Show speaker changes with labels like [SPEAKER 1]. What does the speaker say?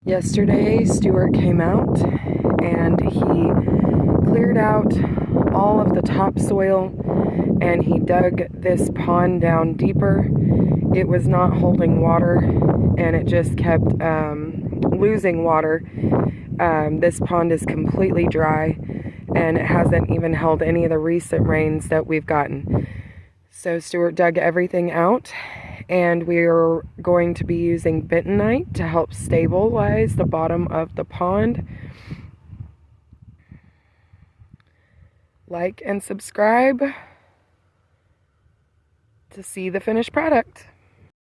[SPEAKER 1] Yesterday, Stuart came out and he cleared out all of the topsoil and he dug this pond down deeper. It was not holding water and it just kept losing water. This pond is completely dry and it hasn't even held any of the recent rains that we've gotten. So Stuart dug everything out, and we're going to be using bentonite to help stabilize the bottom of the pond. Like and subscribe to see the finished product.